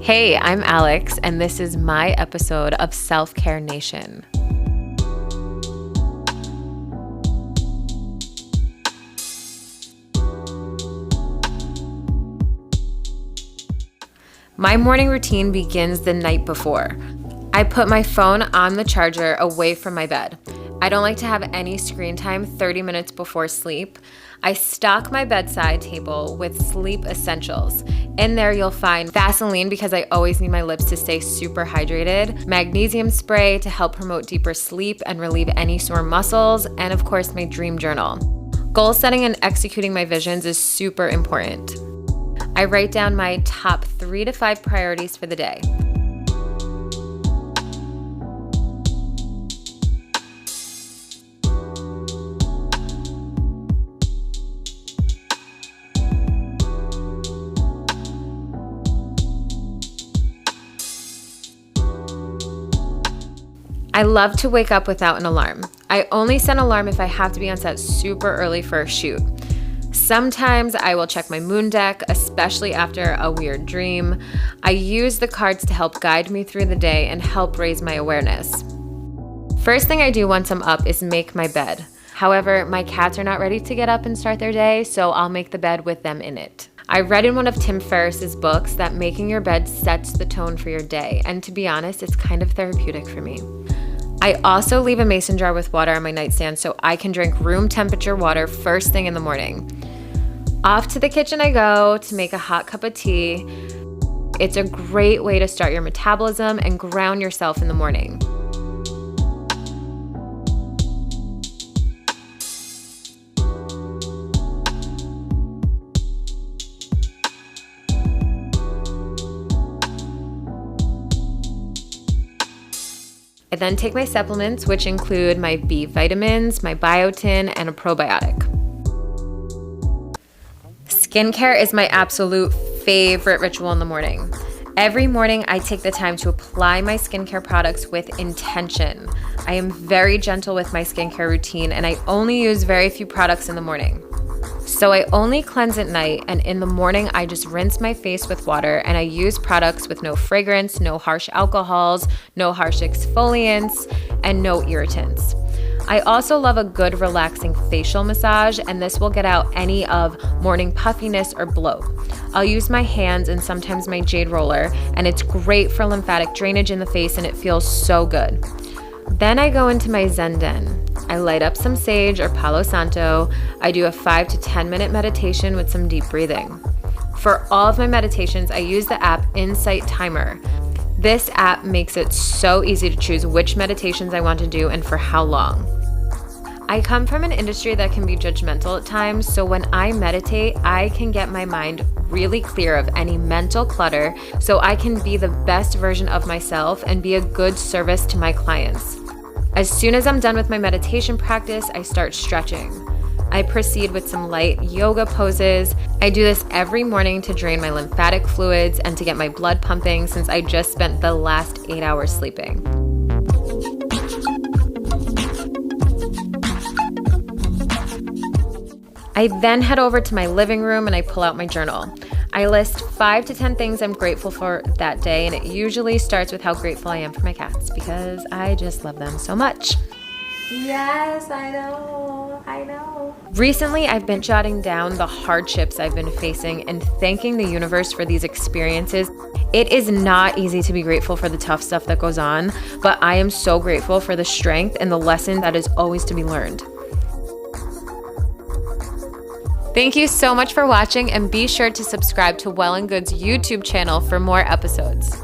Hey, I'm Alex, and this is my episode of Self-Care Nation. My morning routine begins the night before. I put my phone on the charger away from my bed. I don't like to have any screen time 30 minutes before sleep. I stock my bedside table with sleep essentials. In there you'll find Vaseline because I always need my lips to stay super hydrated, magnesium spray to help promote deeper sleep and relieve any sore muscles, and of course my dream journal. Goal setting and executing my visions is super important. I write down my top 3 to 5 priorities for the day. I love to wake up without an alarm. I only set an alarm if I have to be on set super early for a shoot. Sometimes I will check my moon deck, especially after a weird dream. I use the cards to help guide me through the day and help raise my awareness. First thing I do once I'm up is make my bed. However, my cats are not ready to get up and start their day, so I'll make the bed with them in it. I read in one of Tim Ferriss's books that making your bed sets the tone for your day, and to be honest, it's kind of therapeutic for me. I also leave a mason jar with water on my nightstand so I can drink room temperature water first thing in the morning. Off to the kitchen I go to make a hot cup of tea. It's a great way to start your metabolism and ground yourself in the morning. I then take my supplements, which include my B vitamins, my biotin, and a probiotic. Skincare is my absolute favorite ritual in the morning. Every morning, I take the time to apply my skincare products with intention. I am very gentle with my skincare routine, and I only use very few products in the morning. So I only cleanse at night, and in the morning I just rinse my face with water, and I use products with no fragrance, no harsh alcohols, no harsh exfoliants, and no irritants. I also love a good relaxing facial massage, and this will get out any of morning puffiness or bloat. I'll use my hands and sometimes my jade roller, and it's great for lymphatic drainage in the face, and it feels so good. Then I go into my Zen den. I light up some sage or Palo Santo. I do a 5 to 10 minute meditation with some deep breathing. For all of my meditations, I use the app Insight Timer. This app makes it so easy to choose which meditations I want to do and for how long. I come from an industry that can be judgmental at times, so when I meditate, I can get my mind really clear of any mental clutter so I can be the best version of myself and be a good service to my clients. As soon as I'm done with my meditation practice, I start stretching. I proceed with some light yoga poses. I do this every morning to drain my lymphatic fluids and to get my blood pumping since I just spent the last 8 hours sleeping. I then head over to my living room and I pull out my journal. I list 5 to 10 things I'm grateful for that day, and it usually starts with how grateful I am for my cats because I just love them so much. Yes, I know. Recently, I've been jotting down the hardships I've been facing and thanking the universe for these experiences. It is not easy to be grateful for the tough stuff that goes on, but I am so grateful for the strength and the lesson that is always to be learned. Thank you so much for watching, and be sure to subscribe to Well+Good's YouTube channel for more episodes.